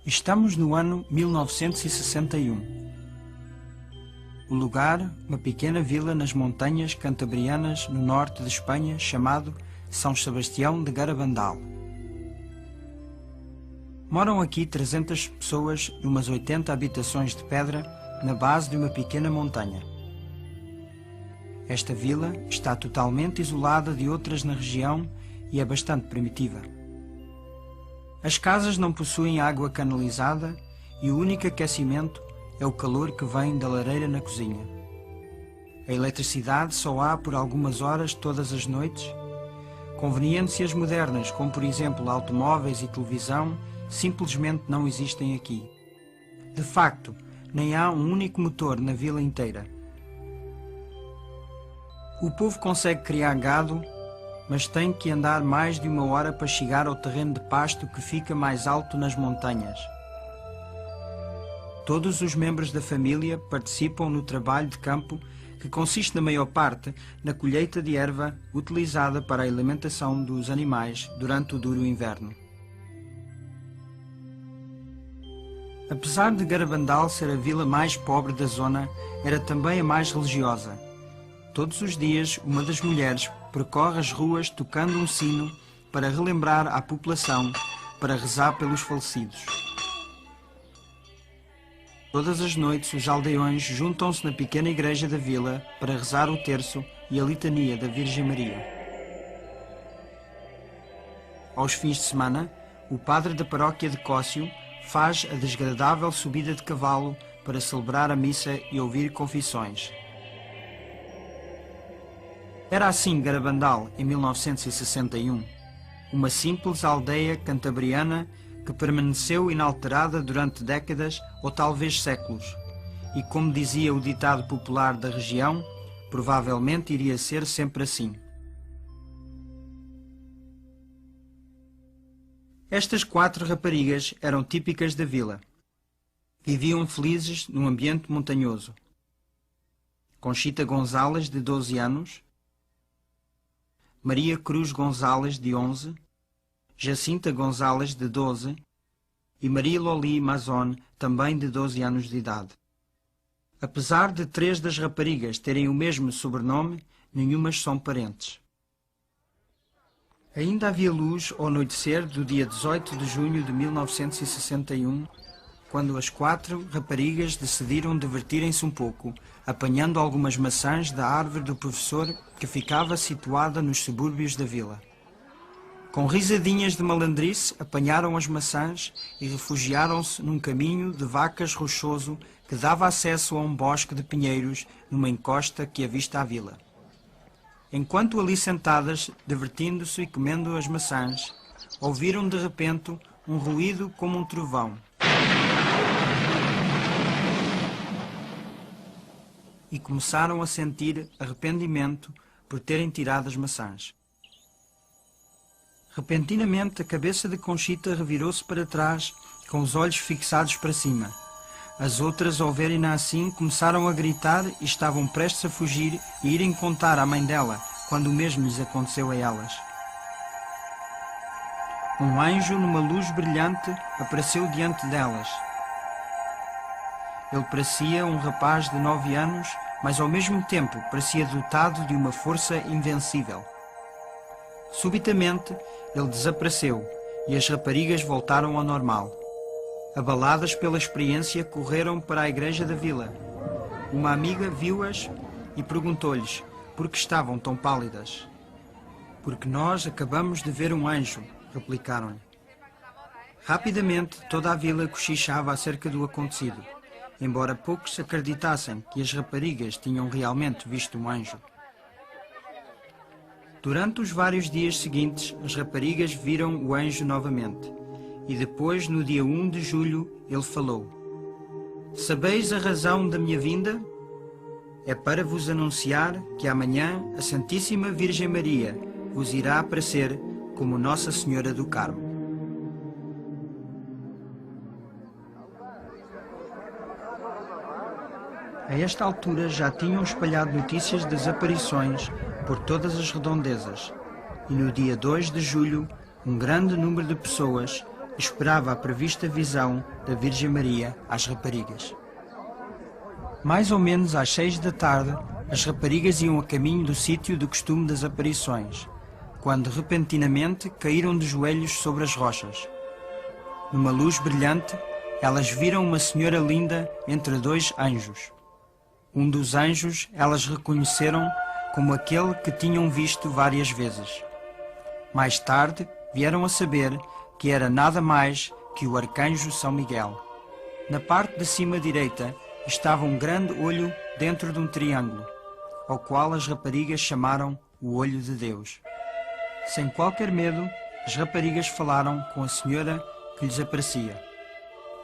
Estamos no ano 1961. O lugar, uma pequena vila nas montanhas cantabrianas no norte de Espanha, chamado São Sebastião de Garabandal. Moram aqui 300 pessoas numas 80 habitações de pedra na base de uma pequena montanha. Esta vila está totalmente isolada de outras na região e é bastante primitiva. As casas não possuem água canalizada e o único aquecimento é o calor que vem da lareira na cozinha. A eletricidade só há por algumas horas todas as noites. Conveniências modernas, como por exemplo automóveis e televisão, simplesmente não existem aqui. De facto, nem há um único motor na vila inteira. O povo consegue criar gado, mas tem que andar mais de 1 hora para chegar ao terreno de pasto que fica mais alto nas montanhas. Todos os membros da família participam no trabalho de campo, que consiste na maior parte na colheita de erva utilizada para a alimentação dos animais durante o duro inverno. Apesar de Garabandal ser a vila mais pobre da zona, era também a mais religiosa. Todos os dias, uma das mulheres percorre as ruas tocando um sino para relembrar à população, para rezar pelos falecidos. Todas as noites, os aldeões juntam-se na pequena igreja da vila para rezar o terço e a litania da Virgem Maria. Aos fins de semana, o padre da paróquia de Cóssio faz a desagradável subida de cavalo para celebrar a missa e ouvir confissões. Era assim Garabandal em 1961, uma simples aldeia cantabriana que permaneceu inalterada durante décadas ou talvez séculos, e como dizia o ditado popular da região, provavelmente iria ser sempre assim. Estas 4 raparigas eram típicas da vila. Viviam felizes num ambiente montanhoso. Conchita Gonzalez, de 12 anos, Maria Cruz Gonzalez, de 11, Jacinta Gonzalez, de 12, e Maria Loli Mazon, também de 12 anos de idade. Apesar de 3 das raparigas terem o mesmo sobrenome, nenhumas são parentes. Ainda havia luz ao anoitecer do dia 18 de junho de 1961, quando as 4 raparigas decidiram divertirem-se um pouco, apanhando algumas maçãs da árvore do professor que ficava situada nos subúrbios da vila. Com risadinhas de malandrice, apanharam as maçãs e refugiaram-se num caminho de vacas rochoso que dava acesso a um bosque de pinheiros numa encosta que avista a vila. Enquanto ali sentadas, divertindo-se e comendo as maçãs, ouviram de repente um ruído como um trovão. E começaram a sentir arrependimento por terem tirado as maçãs. Repentinamente, a cabeça de Conchita revirou-se para trás, com os olhos fixados para cima. As outras, ao verem-na assim, começaram a gritar e estavam prestes a fugir e irem contar à mãe dela, quando o mesmo lhes aconteceu a elas. Um anjo, numa luz brilhante, apareceu diante delas. Ele parecia um rapaz de 9 anos, mas ao mesmo tempo parecia dotado de uma força invencível. Subitamente, ele desapareceu e as raparigas voltaram ao normal. Abaladas pela experiência, correram para a igreja da vila. Uma amiga viu-as e perguntou-lhes por que estavam tão pálidas. Porque nós acabamos de ver um anjo, replicaram-lhe. Rapidamente, toda a vila cochichava acerca do acontecido, embora poucos acreditassem que as raparigas tinham realmente visto um anjo. Durante os vários dias seguintes, as raparigas viram o anjo novamente, e depois, no dia 1 de julho, ele falou: "Sabeis a razão da minha vinda? É para vos anunciar que amanhã a Santíssima Virgem Maria vos irá aparecer como Nossa Senhora do Carmo." A esta altura já tinham espalhado notícias das aparições por todas as redondezas, e no dia 2 de julho, um grande número de pessoas, esperava a prevista visão da Virgem Maria às raparigas. Mais ou menos às 6 da tarde, as raparigas iam a caminho do sítio do costume das aparições, quando repentinamente caíram de joelhos sobre as rochas. Numa luz brilhante, elas viram uma senhora linda entre dois anjos. Um dos anjos elas reconheceram como aquele que tinham visto várias vezes. Mais tarde, vieram a saber que era nada mais que o arcanjo São Miguel. Na parte de cima direita estava um grande olho dentro de um triângulo, ao qual as raparigas chamaram o Olho de Deus. Sem qualquer medo, as raparigas falaram com a senhora que lhes aparecia.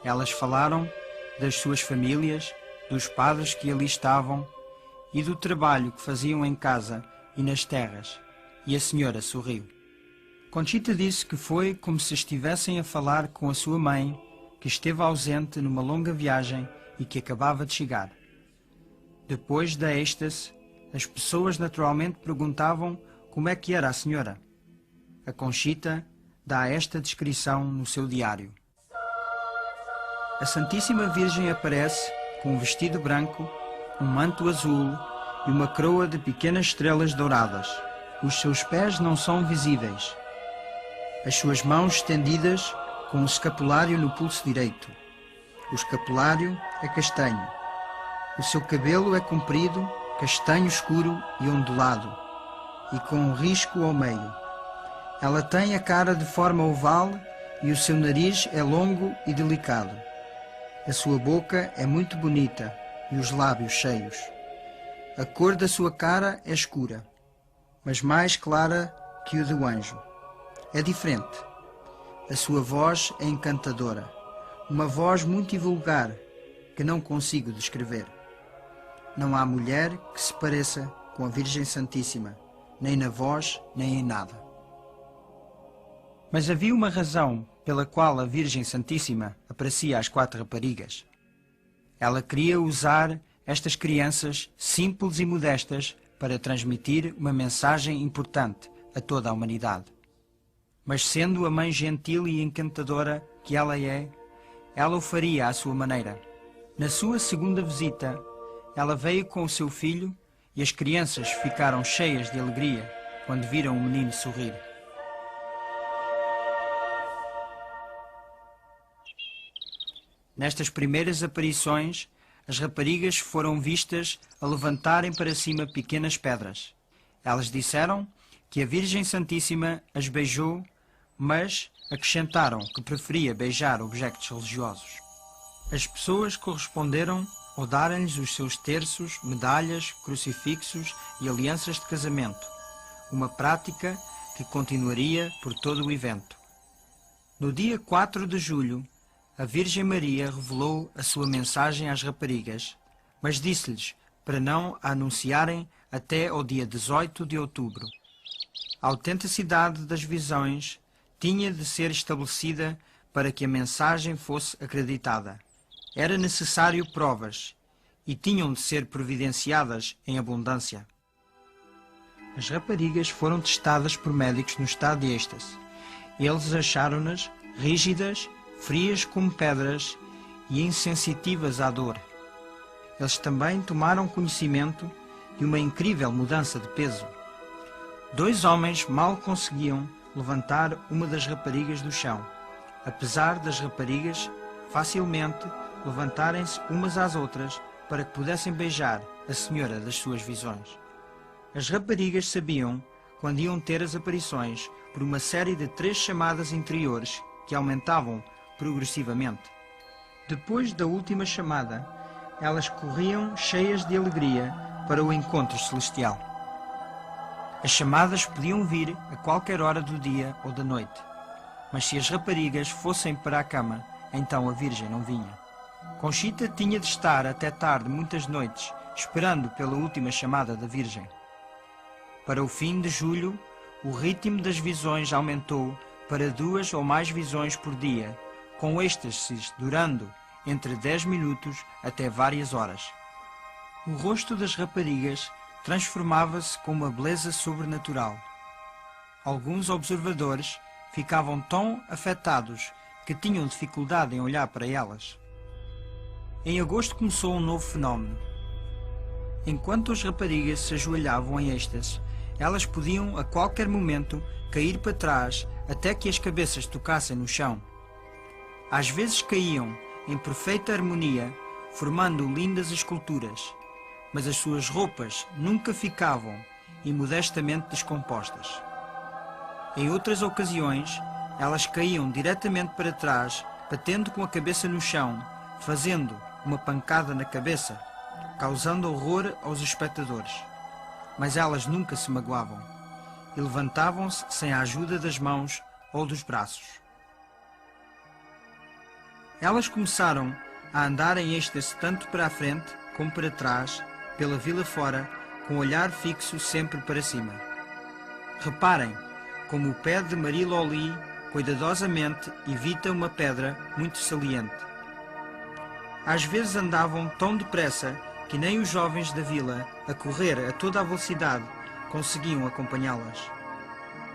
Elas falaram das suas famílias, dos padres que ali estavam e do trabalho que faziam em casa e nas terras, e a senhora sorriu. Conchita disse que foi como se estivessem a falar com a sua mãe, que esteve ausente numa longa viagem e que acabava de chegar. Depois da êxtase, as pessoas naturalmente perguntavam como é que era a senhora. A Conchita dá esta descrição no seu diário. A Santíssima Virgem aparece com um vestido branco, um manto azul e uma coroa de pequenas estrelas douradas. Os seus pés não são visíveis. As suas mãos estendidas com um escapulário no pulso direito. O escapulário é castanho. O seu cabelo é comprido, castanho escuro e ondulado, e com um risco ao meio. Ela tem a cara de forma oval e o seu nariz é longo e delicado. A sua boca é muito bonita e os lábios cheios. A cor da sua cara é escura, mas mais clara que o do anjo. É diferente. A sua voz é encantadora, uma voz muito vulgar que não consigo descrever. Não há mulher que se pareça com a Virgem Santíssima, nem na voz, nem em nada. Mas havia uma razão pela qual a Virgem Santíssima aparecia às 4 raparigas. Ela queria usar estas crianças simples e modestas para transmitir uma mensagem importante a toda a humanidade. Mas sendo a mãe gentil e encantadora que ela é, ela o faria à sua maneira. Na sua segunda visita, ela veio com o seu filho e as crianças ficaram cheias de alegria quando viram o menino sorrir. Nestas primeiras aparições, as raparigas foram vistas a levantarem para cima pequenas pedras. Elas disseram que a Virgem Santíssima as beijou, mas acrescentaram que preferia beijar objetos religiosos. As pessoas corresponderam ao darem-lhes os seus terços, medalhas, crucifixos e alianças de casamento, uma prática que continuaria por todo o evento. No dia 4 de julho, a Virgem Maria revelou a sua mensagem às raparigas, mas disse-lhes para não a anunciarem até ao dia 18 de outubro. A autenticidade das visões tinha de ser estabelecida para que a mensagem fosse acreditada. Era necessário provas e tinham de ser providenciadas em abundância. As raparigas foram testadas por médicos no estado de êxtase. Eles acharam-nas rígidas, frias como pedras e insensitivas à dor. Eles também tomaram conhecimento de uma incrível mudança de peso. 2 homens mal conseguiam levantar uma das raparigas do chão, apesar das raparigas facilmente levantarem-se umas às outras para que pudessem beijar a senhora das suas visões. As raparigas sabiam quando iam ter as aparições por uma série de 3 chamadas interiores que aumentavam progressivamente. Depois da última chamada, elas corriam cheias de alegria para o encontro celestial. As chamadas podiam vir a qualquer hora do dia ou da noite, mas se as raparigas fossem para a cama, então a Virgem não vinha. Conchita tinha de estar até tarde muitas noites, esperando pela última chamada da Virgem. Para o fim de julho, o ritmo das visões aumentou para 2 ou mais visões por dia, com êxtases durando entre 10 minutos até várias horas. O rosto das raparigas transformava-se com uma beleza sobrenatural. Alguns observadores ficavam tão afetados que tinham dificuldade em olhar para elas. Em agosto começou um novo fenómeno. Enquanto as raparigas se ajoelhavam em êxtase, elas podiam a qualquer momento cair para trás até que as cabeças tocassem no chão. Às vezes caíam em perfeita harmonia, formando lindas esculturas, mas as suas roupas nunca ficavam imodestamente descompostas. Em outras ocasiões, elas caíam diretamente para trás, batendo com a cabeça no chão, fazendo uma pancada na cabeça, causando horror aos espectadores. Mas elas nunca se magoavam e levantavam-se sem a ajuda das mãos ou dos braços. Elas começaram a andar em êxtase tanto para a frente como para trás, pela vila fora, com o olhar fixo sempre para cima. Reparem como o pé de Marie Loli cuidadosamente evita uma pedra muito saliente. Às vezes andavam tão depressa que nem os jovens da vila, a correr a toda a velocidade, conseguiam acompanhá-las.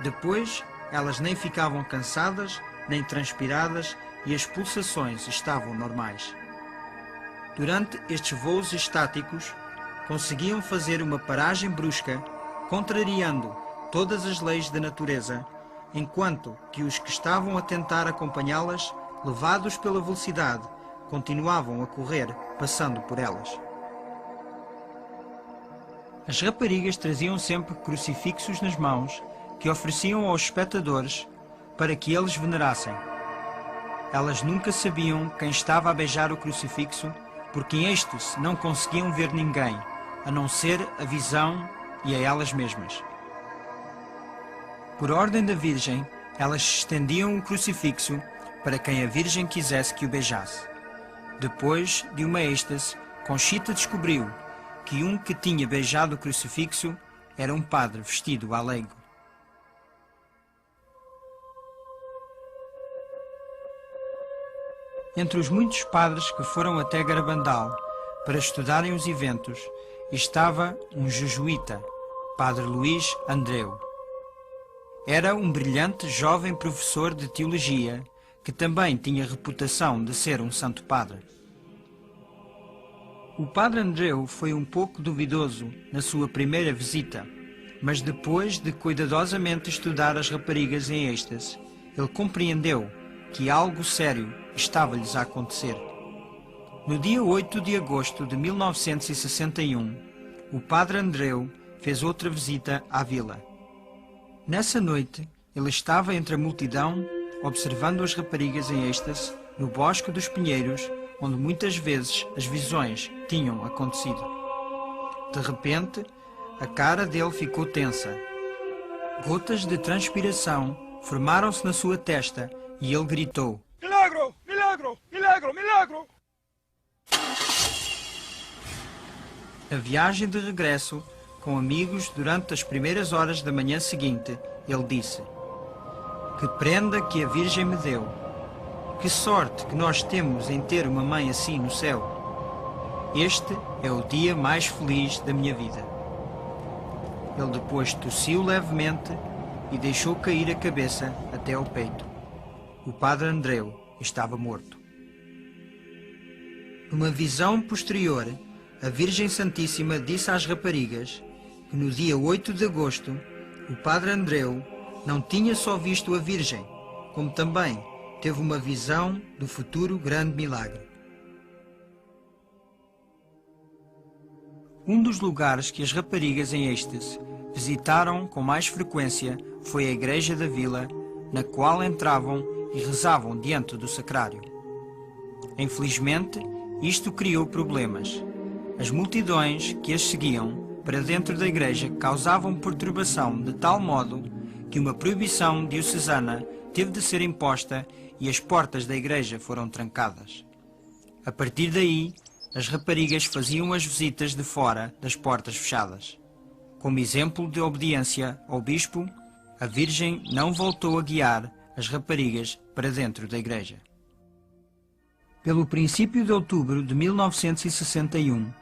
Depois, elas nem ficavam cansadas, nem transpiradas, e as pulsações estavam normais. Durante estes voos estáticos, conseguiam fazer uma paragem brusca, contrariando todas as leis da natureza, enquanto que os que estavam a tentar acompanhá-las, levados pela velocidade, continuavam a correr, passando por elas. As raparigas traziam sempre crucifixos nas mãos, que ofereciam aos espectadores para que eles venerassem. Elas nunca sabiam quem estava a beijar o crucifixo, porque em êxtase não conseguiam ver ninguém, a não ser a visão e a elas mesmas. Por ordem da Virgem, elas estendiam o crucifixo para quem a Virgem quisesse que o beijasse. Depois de uma êxtase, Conchita descobriu que um que tinha beijado o crucifixo era um padre vestido à leigo. Entre os muitos padres que foram até Garabandal para estudarem os eventos, estava um jesuíta, Padre Luís Andreu. Era um brilhante jovem professor de teologia que também tinha reputação de ser um santo padre. O Padre Andreu foi um pouco duvidoso na sua primeira visita, mas depois de cuidadosamente estudar as raparigas em êxtase, ele compreendeu que algo sério estava-lhes a acontecer. No dia 8 de agosto de 1961, o Padre Andreu fez outra visita à vila. Nessa noite, ele estava entre a multidão, observando as raparigas em êxtase, no Bosque dos Pinheiros, onde muitas vezes as visões tinham acontecido. De repente, a cara dele ficou tensa. Gotas de transpiração formaram-se na sua testa e ele gritou: "Milagro! Milagro! Milagro! Milagro!" A viagem de regresso, com amigos durante as primeiras horas da manhã seguinte, ele disse: "Que prenda que a Virgem me deu! Que sorte que nós temos em ter uma mãe assim no céu! Este é o dia mais feliz da minha vida." Ele depois tossiu levemente e deixou cair a cabeça até ao peito. O Padre Andreu estava morto. Numa visão posterior, a Virgem Santíssima disse às raparigas que no dia 8 de agosto o Padre Andreu não tinha só visto a Virgem, como também teve uma visão do futuro grande milagre. Um dos lugares que as raparigas em êxtase visitaram com mais frequência foi a igreja da vila, na qual entravam e rezavam diante do sacrário. Infelizmente, isto criou problemas. As multidões que as seguiam para dentro da igreja causavam perturbação de tal modo que uma proibição diocesana teve de ser imposta e as portas da igreja foram trancadas. A partir daí, as raparigas faziam as visitas de fora das portas fechadas. Como exemplo de obediência ao bispo, a Virgem não voltou a guiar as raparigas para dentro da igreja. Pelo princípio de outubro de 1961,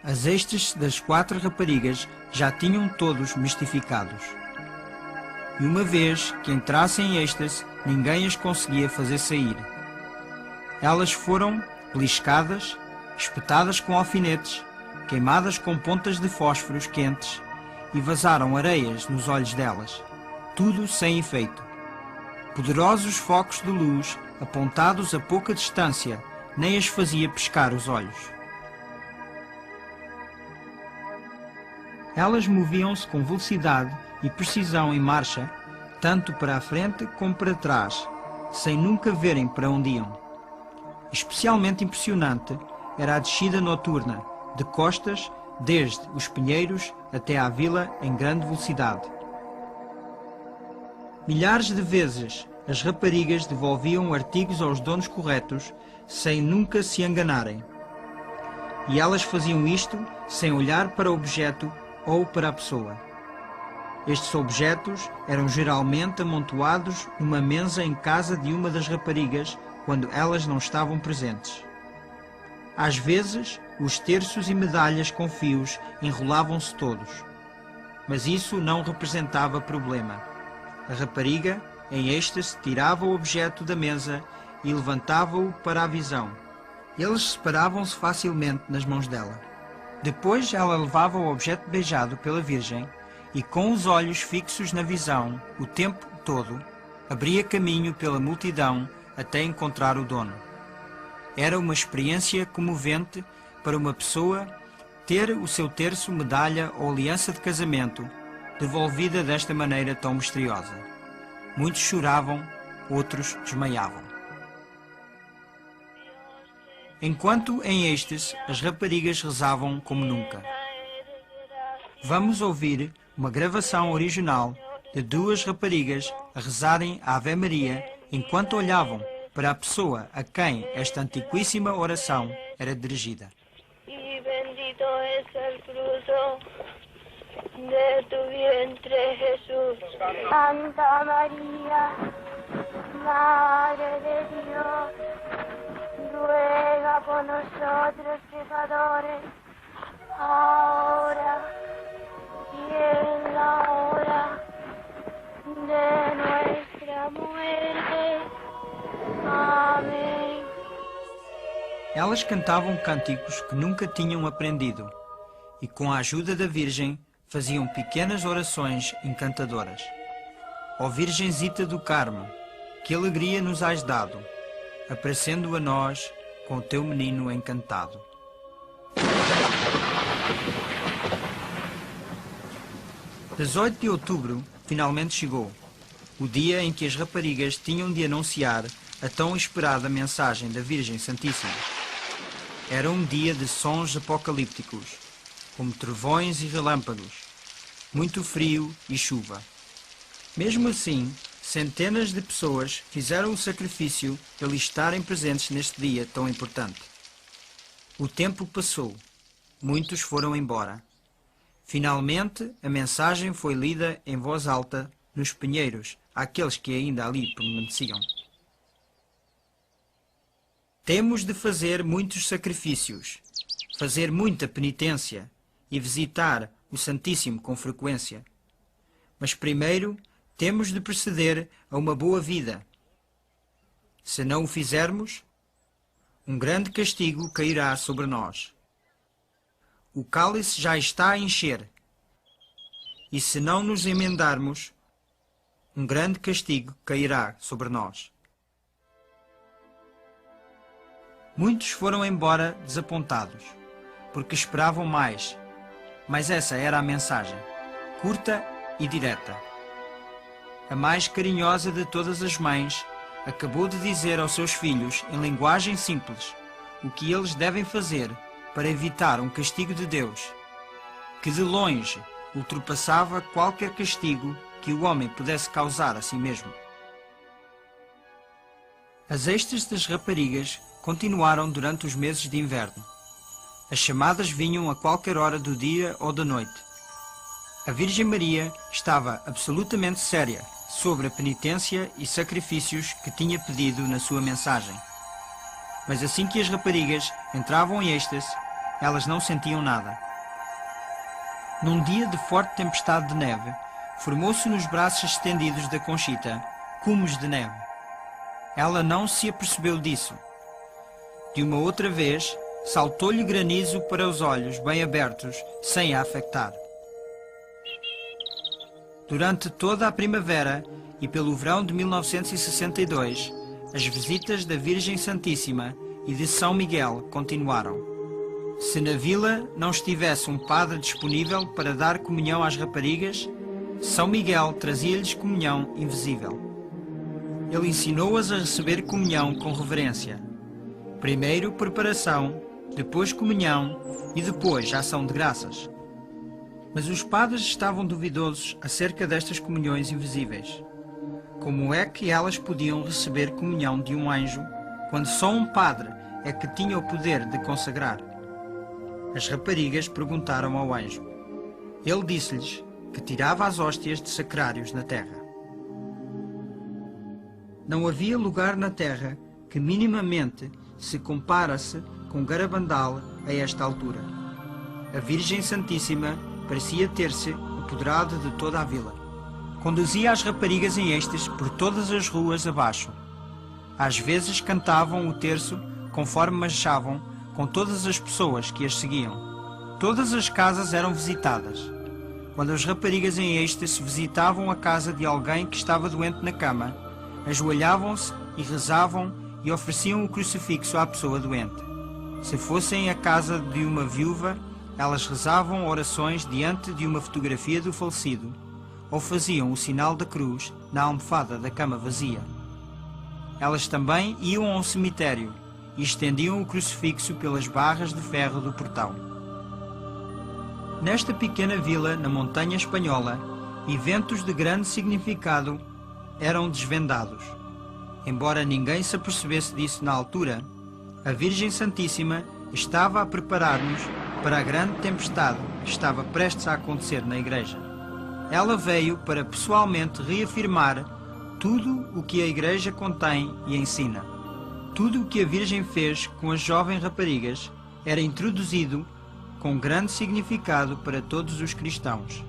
as êxtases das 4 raparigas já tinham todos mistificados. E uma vez que entrassem em êxtase, ninguém as conseguia fazer sair. Elas foram beliscadas, espetadas com alfinetes, queimadas com pontas de fósforos quentes e vazaram areias nos olhos delas, tudo sem efeito. Poderosos focos de luz, apontados a pouca distância, nem as fazia pescar os olhos. Elas moviam-se com velocidade e precisão em marcha, tanto para a frente como para trás, sem nunca verem para onde iam. Especialmente impressionante era a descida noturna, de costas, desde os Pinheiros até à vila em grande velocidade. Milhares de vezes as raparigas devolviam artigos aos donos corretos, sem nunca se enganarem. E elas faziam isto sem olhar para o objeto ou para a pessoa. Estes objetos eram geralmente amontoados numa mesa em casa de uma das raparigas quando elas não estavam presentes. Às vezes, os terços e medalhas com fios enrolavam-se todos. Mas isso não representava problema. A rapariga, em êxtase, tirava o objeto da mesa e levantava-o para a visão. Eles separavam-se facilmente nas mãos dela. Depois ela levava o objeto beijado pela Virgem e, com os olhos fixos na visão, o tempo todo, abria caminho pela multidão até encontrar o dono. Era uma experiência comovente para uma pessoa ter o seu terço, medalha ou aliança de casamento devolvida desta maneira tão misteriosa. Muitos choravam, outros desmaiavam. Enquanto em êxtase as raparigas rezavam como nunca. Vamos ouvir uma gravação original de duas raparigas a rezarem a Ave Maria enquanto olhavam para a pessoa a quem esta antiquíssima oração era dirigida. Y bendito es el fruto de tu vientre, Jesús. Santa María, Madre de Dios, ruega por nosotros pecadores, ahora y en la hora de nuestra muerte. Amém. Elas cantavam cânticos que nunca tinham aprendido e, com a ajuda da Virgem, faziam pequenas orações encantadoras. Ó Virgenzita do Carmo, que alegria nos has dado, aparecendo a nós com o teu menino encantado. 18 de outubro finalmente chegou, o dia em que as raparigas tinham de anunciar a tão esperada mensagem da Virgem Santíssima. Era um dia de sons apocalípticos, como trovões e relâmpagos, muito frio e chuva. Mesmo assim, centenas de pessoas fizeram o sacrifício de ali estarem presentes neste dia tão importante. O tempo passou, muitos foram embora. Finalmente, a mensagem foi lida em voz alta nos Pinheiros àqueles que ainda ali permaneciam. Temos de fazer muitos sacrifícios, fazer muita penitência e visitar o Santíssimo com frequência. Mas primeiro temos de proceder a uma boa vida. Se não o fizermos, um grande castigo cairá sobre nós. O cálice já está a encher, e se não nos emendarmos, um grande castigo cairá sobre nós. Muitos foram embora desapontados, porque esperavam mais, mas essa era a mensagem, curta e direta. A mais carinhosa de todas as mães acabou de dizer aos seus filhos, em linguagem simples, o que eles devem fazer para evitar um castigo de Deus, que de longe ultrapassava qualquer castigo que o homem pudesse causar a si mesmo. As êxtases das raparigas continuaram durante os meses de inverno. As chamadas vinham a qualquer hora do dia ou da noite. A Virgem Maria estava absolutamente séria sobre a penitência e sacrifícios que tinha pedido na sua mensagem. Mas assim que as raparigas entravam em êxtase, elas não sentiam nada. Num dia de forte tempestade de neve, formou-se nos braços estendidos da Conchita cumos de neve. Ela não se apercebeu disso, De uma outra vez, saltou-lhe granizo para os olhos bem abertos, sem a afetar. Durante toda a primavera e pelo verão de 1962, as visitas da Virgem Santíssima e de São Miguel continuaram. Se na vila não estivesse um padre disponível para dar comunhão às raparigas, São Miguel trazia-lhes comunhão invisível. Ele ensinou-as a receber comunhão com reverência. Primeiro preparação, depois comunhão e depois ação de graças. Mas os padres estavam duvidosos acerca destas comunhões invisíveis. Como é que elas podiam receber comunhão de um anjo, quando só um padre é que tinha o poder de consagrar? As raparigas perguntaram ao anjo. Ele disse-lhes que tirava as hóstias de sacrários na terra. Não havia lugar na terra que minimamente se compara-se com Garabandal a esta altura. A Virgem Santíssima parecia ter-se apoderado de toda a vila. Conduzia as raparigas em êxtase por todas as ruas abaixo. Às vezes cantavam o terço conforme marchavam com todas as pessoas que as seguiam. Todas as casas eram visitadas. Quando as raparigas em êxtase visitavam a casa de alguém que estava doente na cama, ajoelhavam-se e rezavam e ofereciam o crucifixo à pessoa doente. Se fossem à casa de uma viúva, elas rezavam orações diante de uma fotografia do falecido, ou faziam o sinal da cruz na almofada da cama vazia. Elas também iam ao cemitério e estendiam o crucifixo pelas barras de ferro do portão. Nesta pequena vila na montanha espanhola, eventos de grande significado eram desvendados. Embora ninguém se apercebesse disso na altura, a Virgem Santíssima estava a preparar-nos para a grande tempestade que estava prestes a acontecer na igreja. Ela veio para pessoalmente reafirmar tudo o que a igreja contém e ensina. Tudo o que a Virgem fez com as jovens raparigas era introduzido com grande significado para todos os cristãos.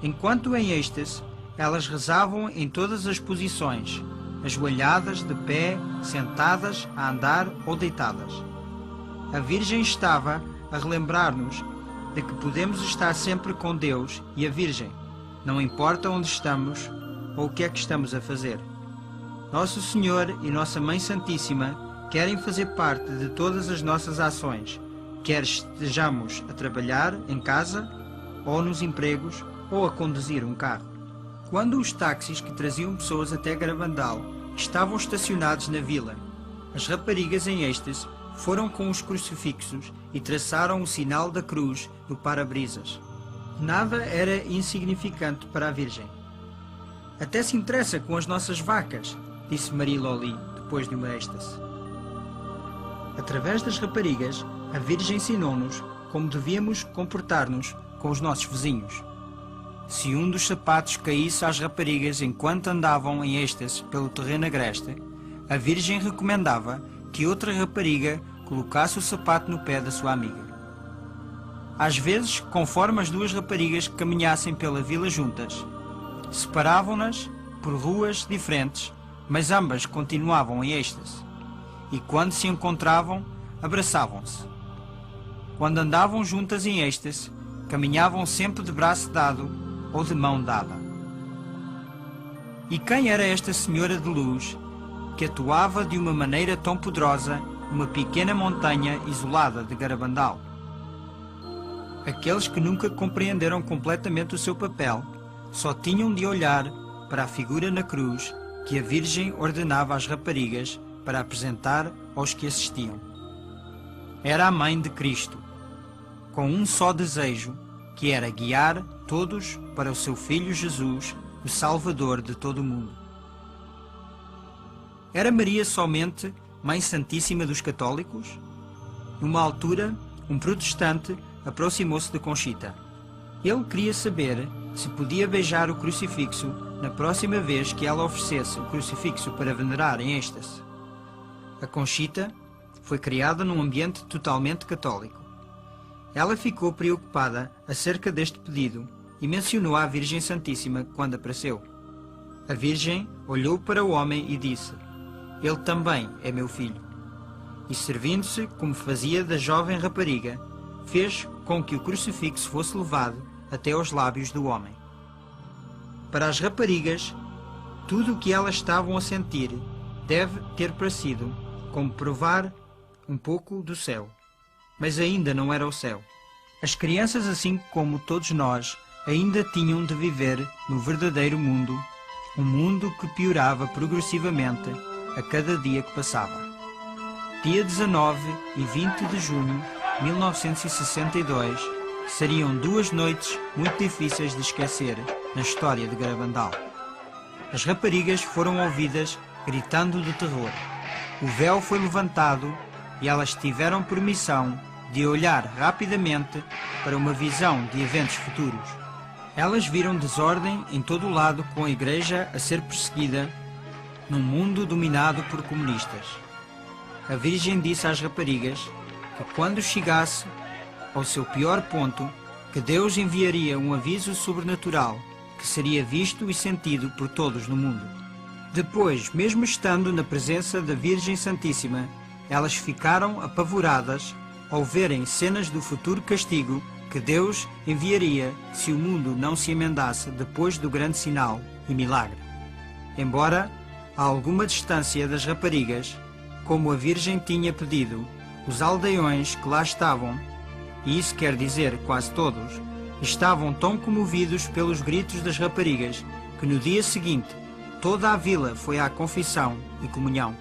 Enquanto em êxtase, elas rezavam em todas as posições, ajoelhadas, de pé, sentadas, a andar ou deitadas. A Virgem estava a relembrar-nos de que podemos estar sempre com Deus e a Virgem, não importa onde estamos ou o que é que estamos a fazer. Nosso Senhor e Nossa Mãe Santíssima querem fazer parte de todas as nossas ações, quer estejamos a trabalhar em casa, ou nos empregos, ou a conduzir um carro. Quando os táxis que traziam pessoas até Garabandal estavam estacionados na vila, as raparigas em êxtase foram com os crucifixos e traçaram o sinal da cruz no para-brisas. Nada era insignificante para a Virgem. Até se interessa com as nossas vacas, disse Maria Loli, depois de uma êxtase. Através das raparigas, a Virgem ensinou-nos como devíamos comportar-nos com os nossos vizinhos. Se um dos sapatos caísse às raparigas enquanto andavam em êxtase pelo terreno agreste, a Virgem recomendava que outra rapariga colocasse o sapato no pé da sua amiga. Às vezes, conforme as duas raparigas caminhassem pela vila juntas, separavam-nas por ruas diferentes, mas ambas continuavam em êxtase, e quando se encontravam, abraçavam-se. Quando andavam juntas em êxtase, caminhavam sempre de braço dado ou de mão dada. E quem era esta senhora de luz que atuava de uma maneira tão poderosa numa pequena montanha isolada de Garabandal? Aqueles que nunca compreenderam completamente o seu papel só tinham de olhar para a figura na cruz que a Virgem ordenava às raparigas para apresentar aos que assistiam. Era a mãe de Cristo, com um só desejo, que era guiar todos para o seu Filho Jesus, o Salvador de todo o mundo. Era Maria somente Mãe Santíssima dos católicos? Numa altura, um protestante aproximou-se de Conchita. Ele queria saber se podia beijar o crucifixo na próxima vez que ela oferecesse o crucifixo para venerar em êxtase. A Conchita foi criada num ambiente totalmente católico. Ela ficou preocupada acerca deste pedido e mencionou à Virgem Santíssima quando apareceu. A Virgem olhou para o homem e disse: "Ele também é meu filho." e, servindo-se como fazia da jovem rapariga, fez com que o crucifixo fosse levado até aos lábios do homem. Para as raparigas, tudo o que elas estavam a sentir deve ter parecido como provar um pouco do céu. Mas ainda não era o céu. As crianças, assim como todos nós, ainda tinham de viver no verdadeiro mundo, um mundo que piorava progressivamente a cada dia que passava. Dia 19 e 20 de junho de 1962 seriam 2 noites muito difíceis de esquecer na história de Garabandal. As raparigas foram ouvidas gritando de terror. O véu foi levantado e elas tiveram permissão de olhar rapidamente para uma visão de eventos futuros. Elas viram desordem em todo o lado, com a igreja a ser perseguida num mundo dominado por comunistas. A Virgem disse às raparigas que quando chegasse ao seu pior ponto, que Deus enviaria um aviso sobrenatural que seria visto e sentido por todos no mundo. Depois, mesmo estando na presença da Virgem Santíssima, elas ficaram apavoradas ao verem cenas do futuro castigo que Deus enviaria se o mundo não se emendasse depois do grande sinal e milagre. Embora a alguma distância das raparigas, como a Virgem tinha pedido, os aldeões que lá estavam, e isso quer dizer quase todos, estavam tão comovidos pelos gritos das raparigas que no dia seguinte toda a vila foi à confissão e comunhão.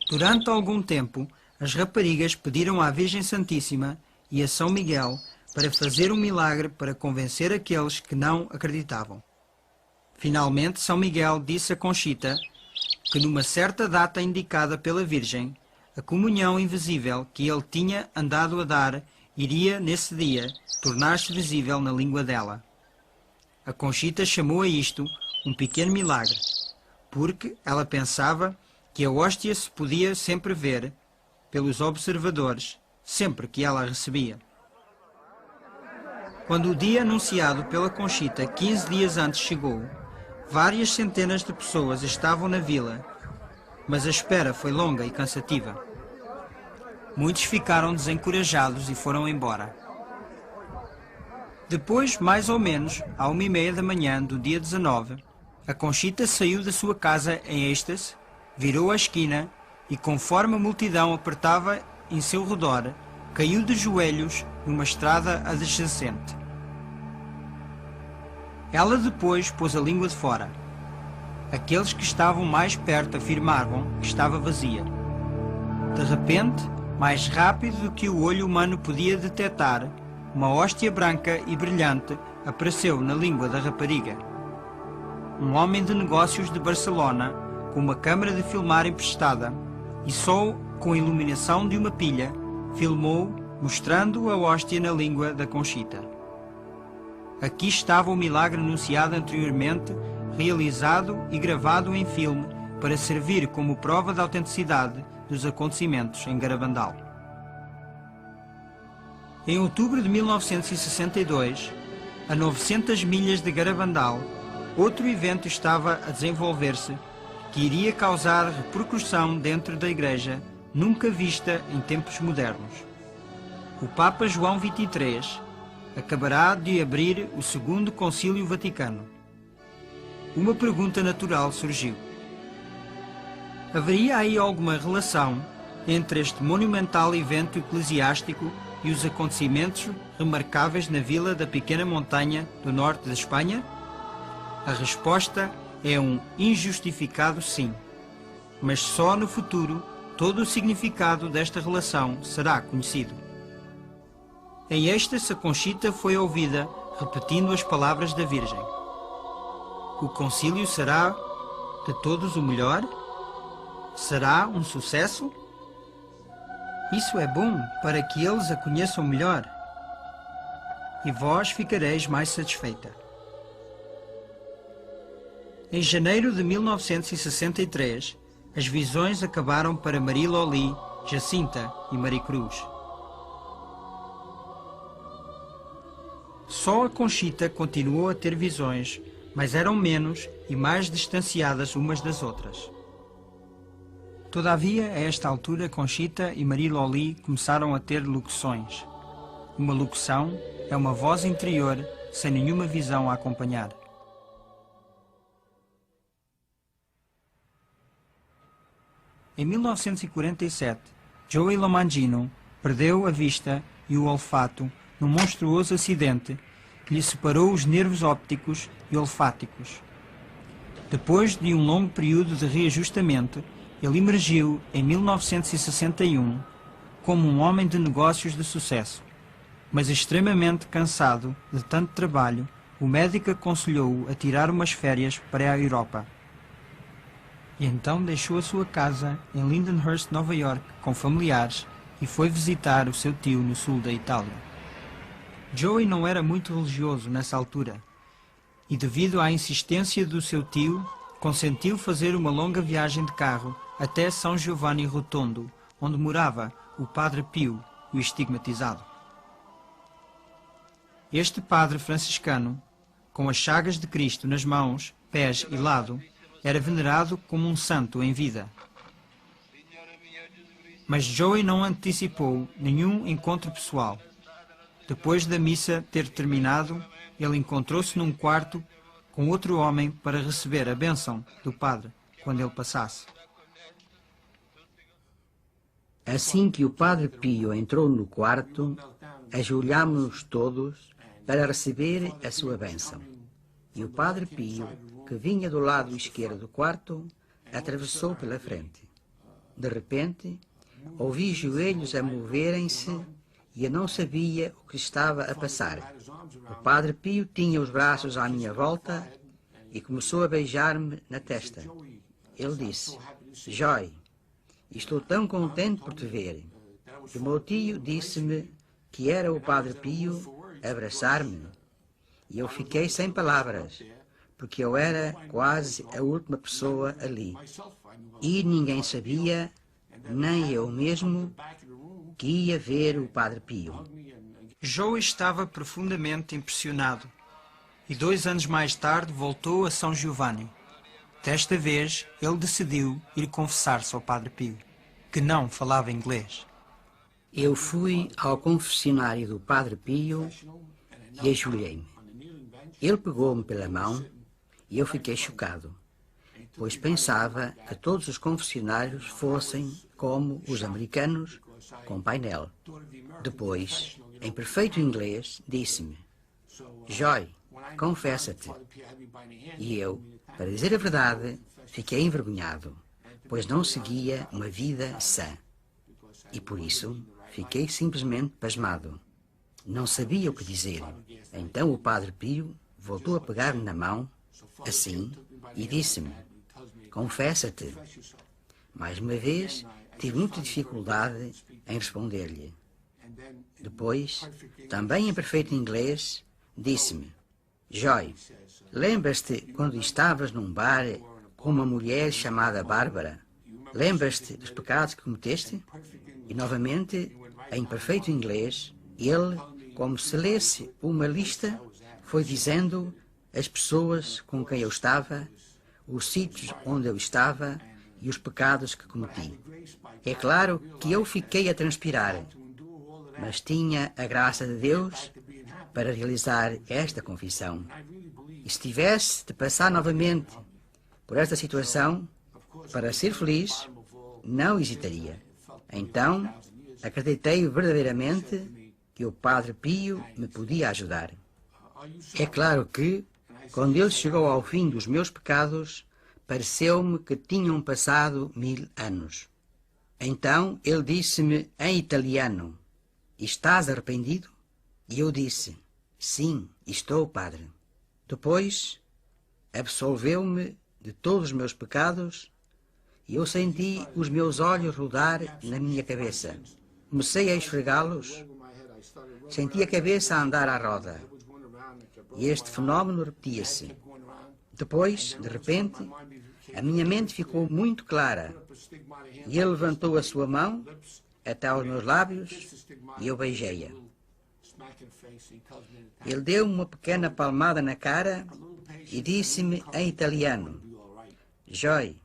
Durante algum tempo, as raparigas pediram à Virgem Santíssima e a São Miguel para fazer um milagre para convencer aqueles que não acreditavam. Finalmente, São Miguel disse a Conchita que numa certa data indicada pela Virgem, a comunhão invisível que ele tinha andado a dar iria, nesse dia, tornar-se visível na língua dela. A Conchita chamou a isto um pequeno milagre, porque ela pensava que a hóstia se podia sempre ver pelos observadores, sempre que ela a recebia. Quando o dia anunciado pela Conchita 15 dias antes chegou, várias centenas de pessoas estavam na vila, mas a espera foi longa e cansativa. Muitos ficaram desencorajados e foram embora. Depois, mais ou menos, à 1h30 da manhã do dia 19, a Conchita saiu da sua casa em êxtase, virou a esquina e, conforme a multidão apertava em seu redor, caiu de joelhos numa estrada adjacente. Ela depois pôs a língua de fora. Aqueles que estavam mais perto afirmavam que estava vazia. De repente, mais rápido do que o olho humano podia detectar, uma hóstia branca e brilhante apareceu na língua da rapariga. Um homem de negócios de Barcelona, com uma câmara de filmar emprestada e só com a iluminação de uma pilha, filmou, mostrando a hóstia na língua da Conchita. Aqui estava o milagre anunciado anteriormente, realizado e gravado em filme para servir como prova da autenticidade dos acontecimentos em Garabandal. Em outubro de 1962, a 900 milhas de Garabandal, outro evento estava a desenvolver-se que iria causar repercussão dentro da Igreja nunca vista em tempos modernos. O Papa João XXIII acabará de abrir o Segundo Concílio Vaticano. Uma pergunta natural surgiu. Haveria aí alguma relação entre este monumental evento eclesiástico e os acontecimentos remarcáveis na vila da pequena montanha do norte da Espanha? A resposta é um injustificado sim, mas só no futuro todo o significado desta relação será conhecido. Em êxtase, a Conchita foi ouvida repetindo as palavras da Virgem. O concílio será de todos o melhor? Será um sucesso? Isso é bom para que eles a conheçam melhor. E vós ficareis mais satisfeita. Em janeiro de 1963, as visões acabaram para Maria Loli, Jacinta e Maricruz. Só a Conchita continuou a ter visões mas eram menos e mais distanciadas umas das outras. Todavia, a esta altura, Conchita e Marie Loli começaram a ter locuções. Uma locução é uma voz interior sem nenhuma visão a acompanhar. Em 1947, Joey Lomangino perdeu a vista e o olfato num monstruoso acidente que lhe separou os nervos ópticos e olfáticos. Depois de um longo período de reajustamento, ele emergiu em 1961 como um homem de negócios de sucesso. Mas extremamente cansado de tanto trabalho, o médico aconselhou-o a tirar umas férias para a Europa. E então deixou a sua casa em Lindenhurst, Nova York, com familiares e foi visitar o seu tio no sul da Itália. Joey não era muito religioso nessa altura e, devido à insistência do seu tio, consentiu fazer uma longa viagem de carro até São Giovanni Rotondo, onde morava o Padre Pio, o estigmatizado. Este padre franciscano, com as chagas de Cristo nas mãos, pés e lado, era venerado como um santo em vida. Mas Joey não antecipou nenhum encontro pessoal. Depois da missa ter terminado, ele encontrou-se num quarto com outro homem para receber a bênção do padre quando ele passasse. Assim que o Padre Pio entrou no quarto, ajoelhámos-nos todos para receber a sua bênção. E o Padre Pio, que vinha do lado esquerdo do quarto, atravessou pela frente. De repente, ouvi joelhos a moverem-se e eu não sabia o que estava a passar. O Padre Pio tinha os braços à minha volta e começou a beijar-me na testa. Ele disse: "Joy, estou tão contente por te ver." E o meu tio disse-me que era o Padre Pio abraçar-me. E eu fiquei sem palavras, porque eu era quase a última pessoa ali. E ninguém sabia, nem eu mesmo, que ia ver o Padre Pio. Joey estava profundamente impressionado e 2 anos mais tarde voltou a São Giovanni. Desta vez, ele decidiu ir confessar-se ao Padre Pio, que não falava inglês. Eu fui ao confessionário do Padre Pio e ajoelhei-me. Ele pegou-me pela mão e eu fiquei chocado, pois pensava que todos os confessionários fossem como os americanos, com painel. Depois, em perfeito inglês, disse-me: "Joy, confessa-te." E eu, para dizer a verdade, fiquei envergonhado, pois não seguia uma vida sã. E por isso, fiquei simplesmente pasmado. Não sabia o que dizer. Então o Padre Pio voltou a pegar-me na mão, assim, e disse-me: "Confessa-te." Mais uma vez, tive muita dificuldade em responder-lhe. Depois, também em perfeito inglês, disse-me: "Joy, lembras-te quando estavas num bar com uma mulher chamada Bárbara? Lembras-te dos pecados que cometeste?" E novamente, em perfeito inglês, ele, como se lesse uma lista, foi dizendo as pessoas com quem eu estava, os sítios onde eu estava e os pecados que cometi. É claro que eu fiquei a transpirar, mas tinha a graça de Deus para realizar esta confissão. E se tivesse de passar novamente por esta situação, para ser feliz, não hesitaria. Então, acreditei verdadeiramente que o Padre Pio me podia ajudar. É claro que, quando ele chegou ao fim dos meus pecados, pareceu-me que tinham passado 1000 anos. Então ele disse-me em italiano: "Estás arrependido?" E eu disse: "Sim, estou, Padre." Depois, absolveu-me de todos os meus pecados e eu senti os meus olhos rodar na minha cabeça. Comecei a esfregá-los, senti a cabeça a andar à roda. E este fenómeno repetia-se. Depois, de repente, a minha mente ficou muito clara. E ele levantou a sua mão até aos meus lábios e eu beijei-a. Ele deu-me uma pequena palmada na cara e disse-me em italiano: Joy,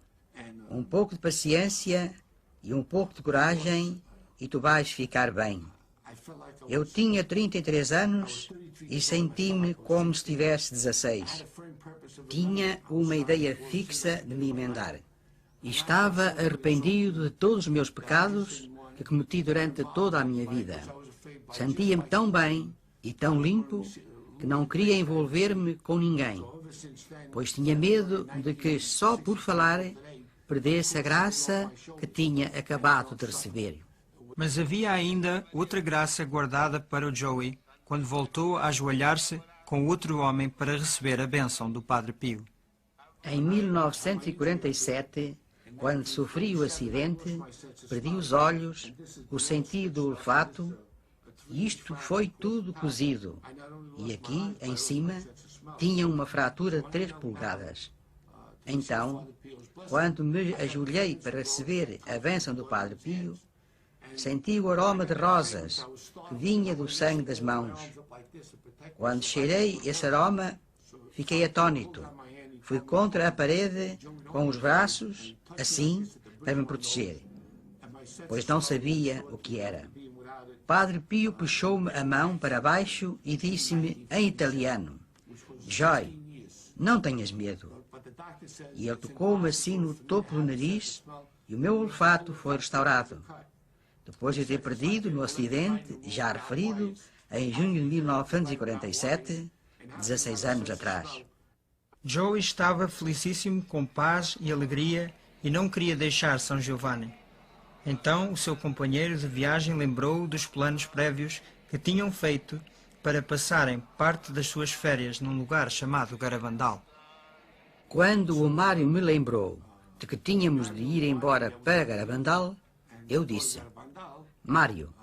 um pouco de paciência e um pouco de coragem e tu vais ficar bem. Eu tinha 33 anos e senti-me como se tivesse 16. Tinha uma ideia fixa de me emendar. E estava arrependido de todos os meus pecados que cometi durante toda a minha vida. Sentia-me tão bem e tão limpo que não queria envolver-me com ninguém, pois tinha medo de que, só por falar, perdesse a graça que tinha acabado de receber. Mas havia ainda outra graça guardada para o Joey quando voltou a ajoelhar-se com outro homem para receber a bênção do Padre Pio. Em 1947, quando sofri o acidente, perdi os olhos, o sentido do olfato, e isto foi tudo cozido. E aqui, em cima, tinha uma fratura de 3 polegadas. Então, quando me ajoelhei para receber a bênção do Padre Pio, senti o aroma de rosas que vinha do sangue das mãos. Quando cheirei esse aroma, fiquei atônito. Fui contra a parede com os braços, assim, para me proteger, pois não sabia o que era. Padre Pio puxou-me a mão para baixo e disse-me em italiano: Joy, não tenhas medo. E ele tocou-me assim no topo do nariz e o meu olfato foi restaurado. Depois de ter perdido no acidente, já referido, em junho de 1947, 16 anos atrás. Joey estava felicíssimo, com paz e alegria, e não queria deixar São Giovanni. Então o seu companheiro de viagem lembrou dos planos prévios que tinham feito para passarem parte das suas férias num lugar chamado Garabandal. Quando o Mário me lembrou de que tínhamos de ir embora para Garabandal, eu disse: Mário,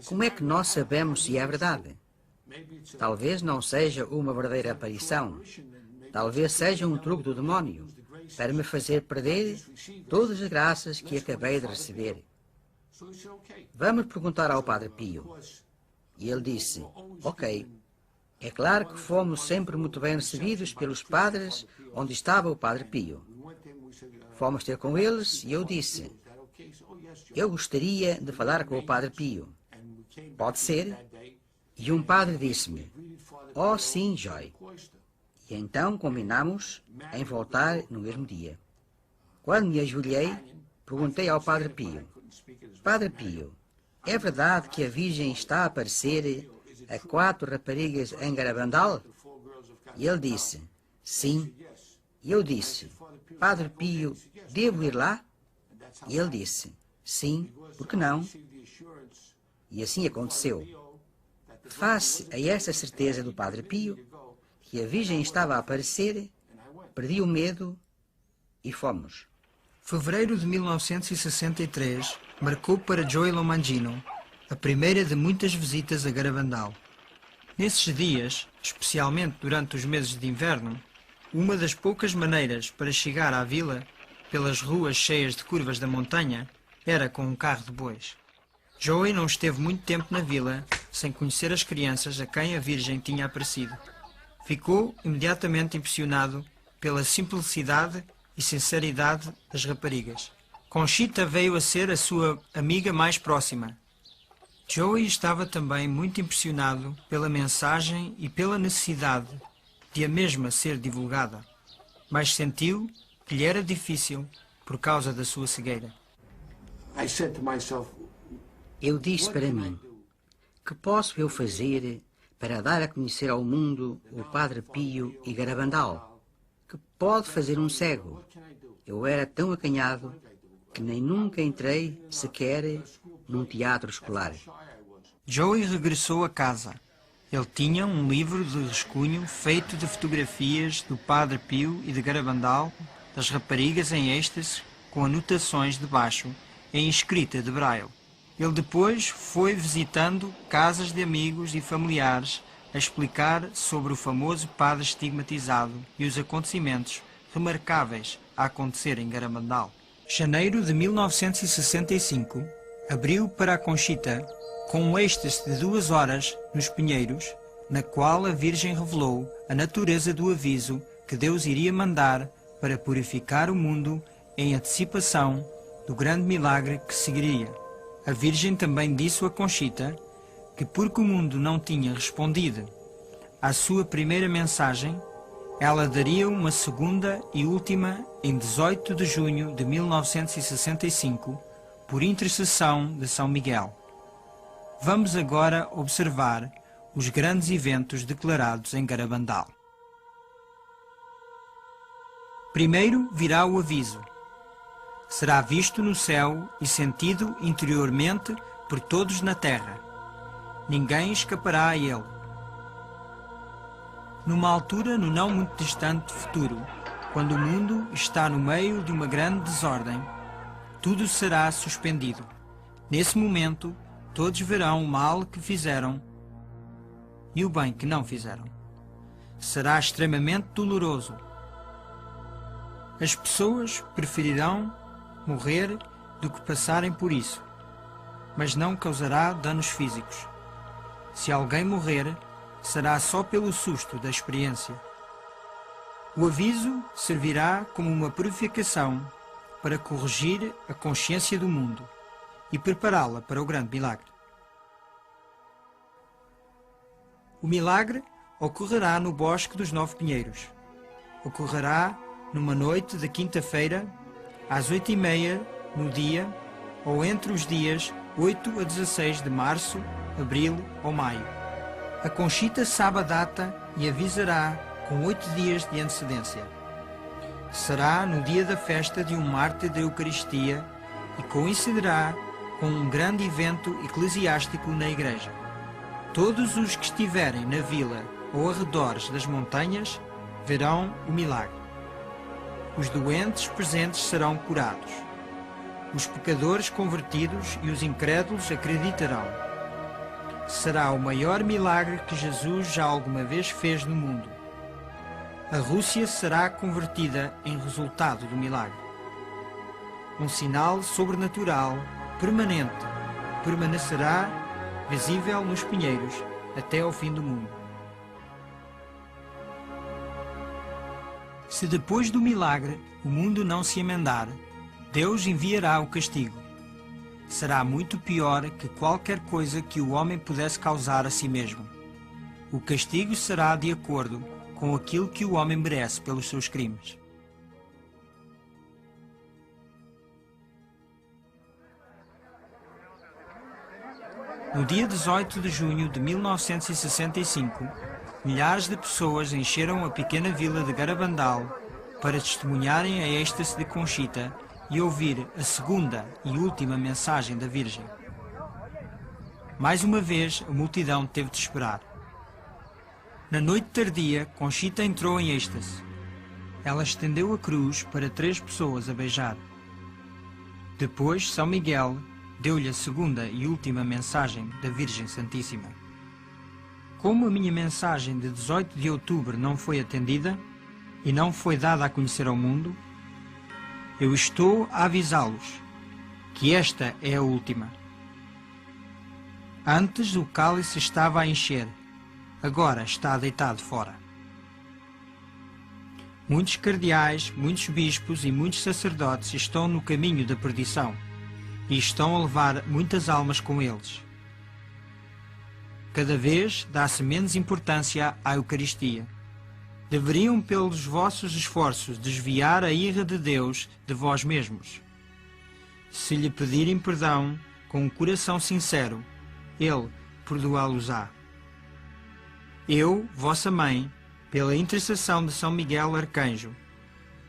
como é que nós sabemos se é verdade? Talvez não seja uma verdadeira aparição. Talvez seja um truque do demónio para me fazer perder todas as graças que acabei de receber. Vamos perguntar ao Padre Pio. E ele disse: ok. É claro que fomos sempre muito bem recebidos pelos padres onde estava o Padre Pio. Fomos ter com eles e eu disse: eu gostaria de falar com o Padre Pio. Pode ser? E um padre disse-me: oh sim, Joy. E então combinamos em voltar no mesmo dia. Quando me ajoelhei, perguntei ao Padre Pio: Padre Pio, é verdade que a Virgem está a aparecer a 4 raparigas em Garabandal? E ele disse: sim. E eu disse: Padre Pio, devo ir lá? E ele disse: sim, por que não? E assim aconteceu. Face a essa certeza do Padre Pio, que a Virgem estava a aparecer, perdi o medo e fomos. Fevereiro de 1963 marcou para Joey Lomangino a primeira de muitas visitas a Garabandal. Nesses dias, especialmente durante os meses de inverno, uma das poucas maneiras para chegar à vila, pelas ruas cheias de curvas da montanha, era com um carro de bois. Joey não esteve muito tempo na vila sem conhecer as crianças a quem a Virgem tinha aparecido. Ficou imediatamente impressionado pela simplicidade e sinceridade das raparigas. Conchita veio a ser a sua amiga mais próxima. Joey estava também muito impressionado pela mensagem e pela necessidade de a mesma ser divulgada, mas sentiu que lhe era difícil por causa da sua cegueira. Eu disse para mim: que posso eu fazer para dar a conhecer ao mundo o Padre Pio e Garabandal? Que pode fazer um cego? Eu era tão acanhado que nem nunca entrei sequer num teatro escolar. Joey regressou a casa. Ele tinha um livro de rascunho feito de fotografias do Padre Pio e de Garabandal, das raparigas em êxtase, com anotações debaixo, em escrita de braille. Ele depois foi visitando casas de amigos e familiares a explicar sobre o famoso padre estigmatizado e os acontecimentos remarcáveis a acontecer em Garabandal. Janeiro de 1965 abriu para a Conchita com um êxtase de 2 horas nos Pinheiros, na qual a Virgem revelou a natureza do aviso que Deus iria mandar para purificar o mundo em antecipação do grande milagre que seguiria. A Virgem também disse a Conchita que, porque o mundo não tinha respondido à sua primeira mensagem, ela daria uma segunda e última em 18 de junho de 1965, por intercessão de São Miguel. Vamos agora observar os grandes eventos declarados em Garabandal. Primeiro virá o aviso. Será visto no céu e sentido interiormente por todos na terra. Ninguém escapará a ele. Numa altura no não muito distante futuro, quando o mundo está no meio de uma grande desordem, tudo será suspendido. Nesse momento, todos verão o mal que fizeram e o bem que não fizeram. Será extremamente doloroso. As pessoas preferirão morrer do que passarem por isso, mas não causará danos físicos. Se alguém morrer, será só pelo susto da experiência. O aviso servirá como uma purificação para corrigir a consciência do mundo e prepará-la para o grande milagre. O milagre ocorrerá no Bosque dos 9 Pinheiros. Ocorrerá numa noite de quinta-feira, às 8h30 no dia, ou entre os dias 8 a 16 de março, abril ou maio. A Conchita sabe a data e avisará com 8 dias de antecedência. Será no dia da festa de um mártir da Eucaristia e coincidirá com um grande evento eclesiástico na igreja. Todos os que estiverem na vila ou arredores das montanhas verão o milagre. Os doentes presentes serão curados. Os pecadores convertidos e os incrédulos acreditarão. Será o maior milagre que Jesus já alguma vez fez no mundo. A Rússia será convertida em resultado do milagre. Um sinal sobrenatural, permanente, permanecerá visível nos pinheiros até ao fim do mundo. Se depois do milagre o mundo não se emendar, Deus enviará o castigo. Será muito pior que qualquer coisa que o homem pudesse causar a si mesmo. O castigo será de acordo com aquilo que o homem merece pelos seus crimes. No dia 18 de junho de 1965, milhares de pessoas encheram a pequena vila de Garabandal para testemunharem a êxtase de Conchita e ouvir a segunda e última mensagem da Virgem. Mais uma vez, a multidão teve de esperar. Na noite tardia, Conchita entrou em êxtase. Ela estendeu a cruz para 3 pessoas a beijar. Depois, São Miguel deu-lhe a segunda e última mensagem da Virgem Santíssima. Como a minha mensagem de 18 de outubro não foi atendida e não foi dada a conhecer ao mundo, eu estou a avisá-los que esta é a última. Antes o cálice estava a encher, agora está deitado fora. Muitos cardeais, muitos bispos e muitos sacerdotes estão no caminho da perdição e estão a levar muitas almas com eles. Cada vez dá-se menos importância à Eucaristia. Deveriam, pelos vossos esforços, desviar a ira de Deus de vós mesmos. Se lhe pedirem perdão com um coração sincero, Ele perdoá-los-á. Eu, vossa mãe, pela intercessão de São Miguel Arcanjo,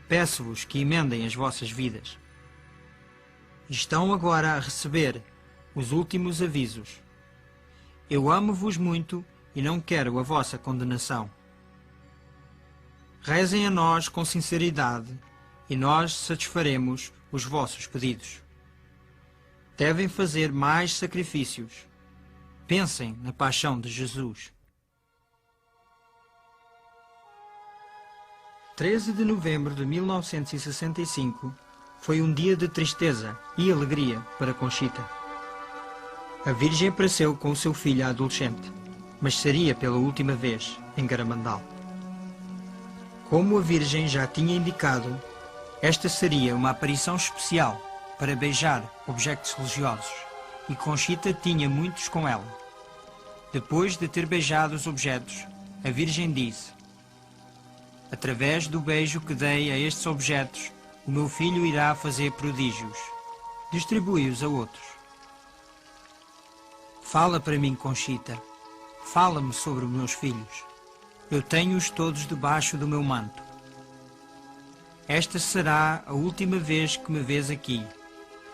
peço-vos que emendem as vossas vidas. Estão agora a receber os últimos avisos. Eu amo-vos muito e não quero a vossa condenação. Rezem a nós com sinceridade e nós satisfaremos os vossos pedidos. Devem fazer mais sacrifícios. Pensem na paixão de Jesus. 13 de novembro de 1965 foi um dia de tristeza e alegria para Conchita. A Virgem apareceu com o seu filho adolescente, mas seria pela última vez em Garabandal. Como a Virgem já tinha indicado, esta seria uma aparição especial para beijar objetos religiosos, e Conchita tinha muitos com ela. Depois de ter beijado os objetos, a Virgem disse: através do beijo que dei a estes objetos, o meu filho irá fazer prodígios. Distribui-os a outros. Fala para mim, Conchita. Fala-me sobre os meus filhos. Eu tenho-os todos debaixo do meu manto. Esta será a última vez que me vês aqui,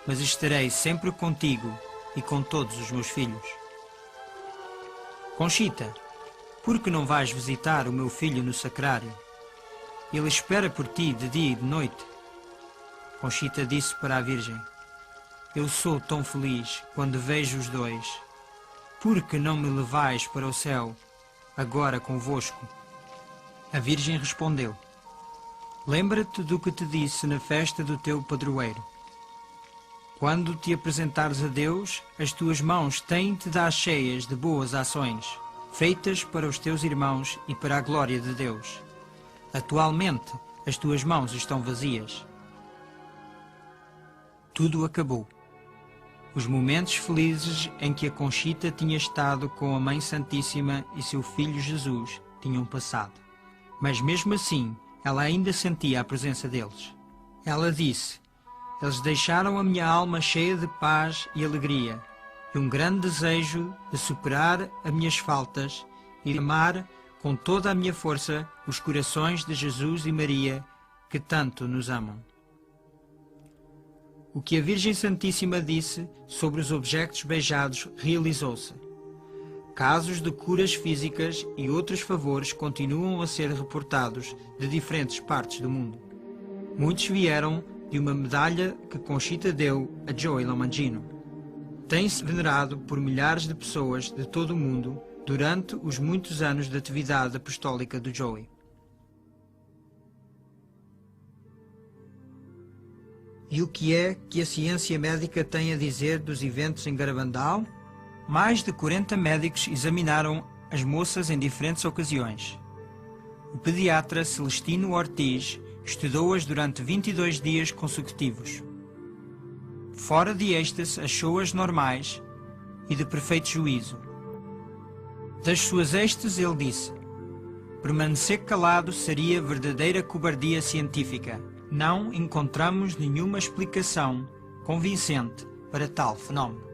mas estarei sempre contigo e com todos os meus filhos. Conchita, por que não vais visitar o meu filho no sacrário? Ele espera por ti de dia e de noite. Conchita disse para a Virgem: eu sou tão feliz quando vejo os dois. Por que não me levais para o céu, agora convosco? A Virgem respondeu: lembra-te do que te disse na festa do teu padroeiro. Quando te apresentares a Deus, as tuas mãos têm-te dar cheias de boas ações, feitas para os teus irmãos e para a glória de Deus. Atualmente, as tuas mãos estão vazias. Tudo acabou. Os momentos felizes em que a Conchita tinha estado com a Mãe Santíssima e seu filho Jesus tinham passado. Mas mesmo assim, ela ainda sentia a presença deles. Ela disse: eles deixaram a minha alma cheia de paz e alegria, e um grande desejo de superar as minhas faltas e de amar com toda a minha força os corações de Jesus e Maria, que tanto nos amam. O que a Virgem Santíssima disse sobre os objetos beijados realizou-se. Casos de curas físicas e outros favores continuam a ser reportados de diferentes partes do mundo. Muitos vieram de uma medalha que Conchita deu a Joey Lomangino. Tem-se venerado por milhares de pessoas de todo o mundo durante os muitos anos de atividade apostólica do Joey. E o que é que a ciência médica tem a dizer dos eventos em Garabandal? Mais de 40 médicos examinaram as moças em diferentes ocasiões. O pediatra Celestino Ortiz estudou-as durante 22 dias consecutivos. Fora de êxtase, achou-as normais e de perfeito juízo. Das suas êxtases, ele disse: permanecer calado seria verdadeira cobardia científica. Não encontramos nenhuma explicação convincente para tal fenómeno.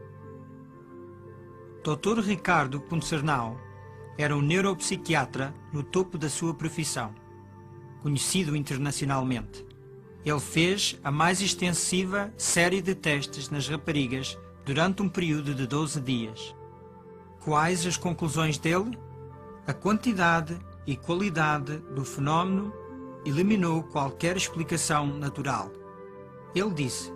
Dr. Ricardo Puncernau era um neuropsiquiatra no topo da sua profissão, conhecido internacionalmente. Ele fez a mais extensiva série de testes nas raparigas durante um período de 12 dias. Quais as conclusões dele? A quantidade e qualidade do fenómeno eliminou qualquer explicação natural. Ele disse: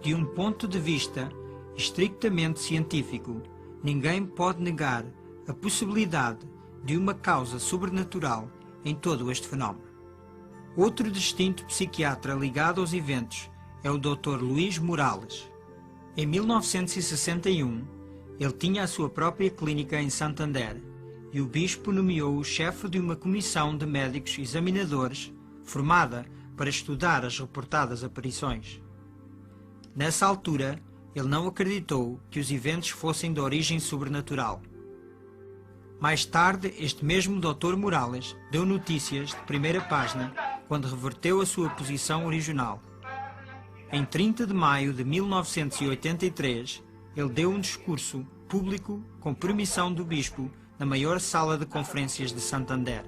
de um ponto de vista estritamente científico, ninguém pode negar a possibilidade de uma causa sobrenatural em todo este fenómeno. Outro distinto psiquiatra ligado aos eventos é o Dr. Luís Morales. Em 1961, ele tinha a sua própria clínica em Santander e o bispo nomeou o chefe de uma comissão de médicos examinadores formada para estudar as reportadas aparições. Nessa altura, ele não acreditou que os eventos fossem de origem sobrenatural. Mais tarde, este mesmo Dr. Morales deu notícias de primeira página quando reverteu a sua posição original. Em 30 de maio de 1983, ele deu um discurso público com permissão do bispo na maior sala de conferências de Santander.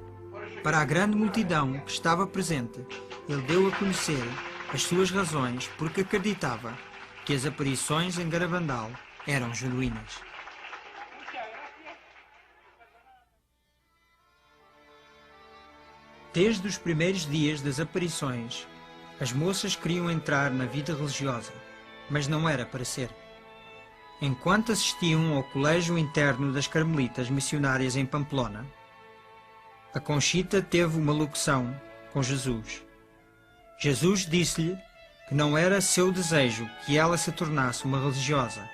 Para a grande multidão que estava presente, ele deu a conhecer as suas razões porque acreditava que as aparições em Garabandal eram genuínas. Desde os primeiros dias das aparições, as moças queriam entrar na vida religiosa, mas não era para ser. Enquanto assistiam ao colégio interno das Carmelitas Missionárias em Pamplona, a Conchita teve uma locução com Jesus. Jesus disse-lhe que não era seu desejo que ela se tornasse uma religiosa,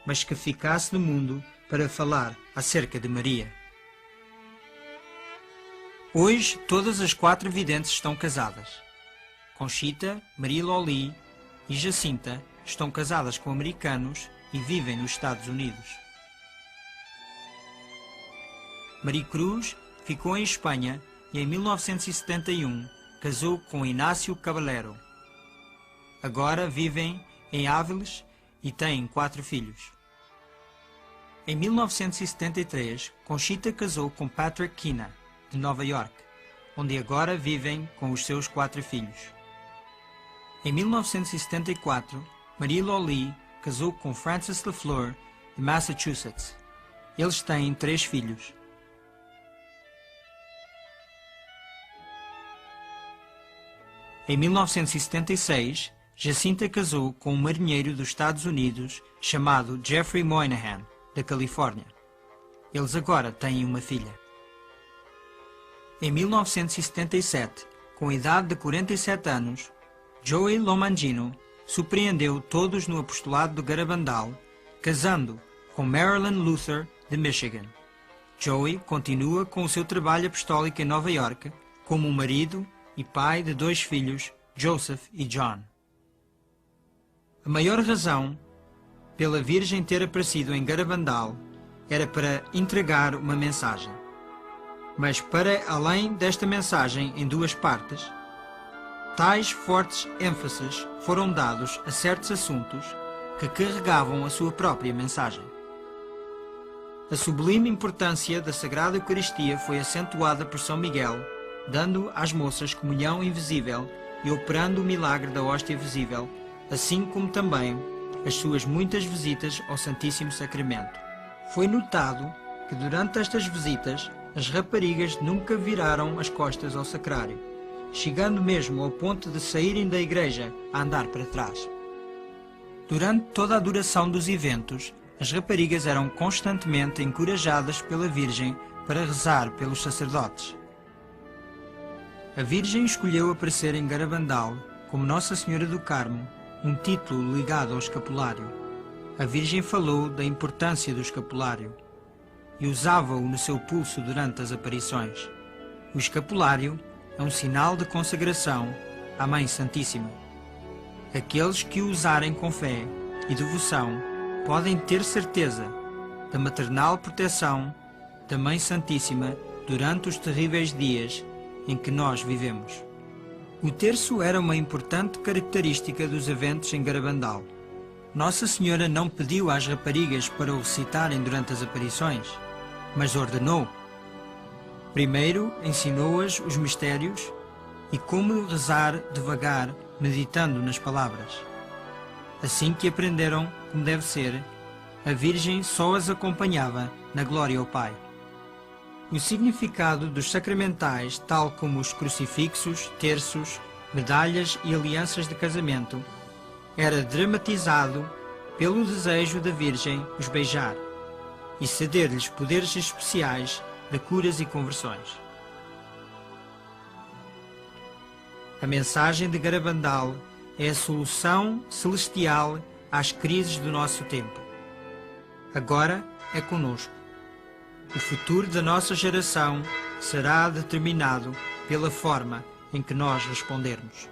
mas que ficasse no mundo para falar acerca de Maria. Hoje, todas as 4 videntes estão casadas. Conchita, Maria Loli e Jacinta estão casadas com americanos e vivem nos Estados Unidos. Maricruz ficou em Espanha e em 1971 casou com Inácio Caballero. Agora vivem em Áviles e têm 4 filhos. Em 1973, Conchita casou com Patrick Kina, de Nova York, onde agora vivem com os seus 4 filhos. Em 1974, Maria Loli casou com Francis LaFleur, de Massachusetts. Eles têm 3 filhos. Em 1976, Jacinta casou com um marinheiro dos Estados Unidos chamado Jeffrey Moynihan, da Califórnia. Eles agora têm uma filha. Em 1977, com a idade de 47 anos, Joey Lomangino surpreendeu todos no apostolado do Garabandal, casando com Marilyn Luther, de Michigan. Joey continua com o seu trabalho apostólico em Nova York como marido e pai de 2 filhos, Joseph e John. A maior razão pela Virgem ter aparecido em Garabandal era para entregar uma mensagem. Mas para além desta mensagem em 2 partes, tais fortes ênfases foram dados a certos assuntos que carregavam a sua própria mensagem. A sublime importância da Sagrada Eucaristia foi acentuada por São Miguel, dando às moças comunhão invisível e operando o milagre da hóstia visível, assim como também as suas muitas visitas ao Santíssimo Sacramento. Foi notado que durante estas visitas as raparigas nunca viraram as costas ao sacrário, chegando mesmo ao ponto de saírem da igreja a andar para trás. Durante toda a duração dos eventos, as raparigas eram constantemente encorajadas pela Virgem para rezar pelos sacerdotes. A Virgem escolheu aparecer em Garabandal como Nossa Senhora do Carmo, um título ligado ao escapulário. A Virgem falou da importância do escapulário e usava-o no seu pulso durante as aparições. O escapulário é um sinal de consagração à Mãe Santíssima. Aqueles que o usarem com fé e devoção podem ter certeza da maternal proteção da Mãe Santíssima durante os terríveis dias em que nós vivemos. O terço era uma importante característica dos eventos em Garabandal. Nossa Senhora não pediu às raparigas para o recitarem durante as aparições, mas ordenou. Primeiro ensinou-as os mistérios e como rezar devagar, meditando nas palavras. Assim que aprenderam como deve ser, a Virgem só as acompanhava na glória ao Pai. O significado dos sacramentais, tal como os crucifixos, terços, medalhas e alianças de casamento, era dramatizado pelo desejo da Virgem os beijar e ceder-lhes poderes especiais de curas e conversões. A mensagem de Garabandal é a solução celestial às crises do nosso tempo. Agora é conosco. O futuro da nossa geração será determinado pela forma em que nós respondermos.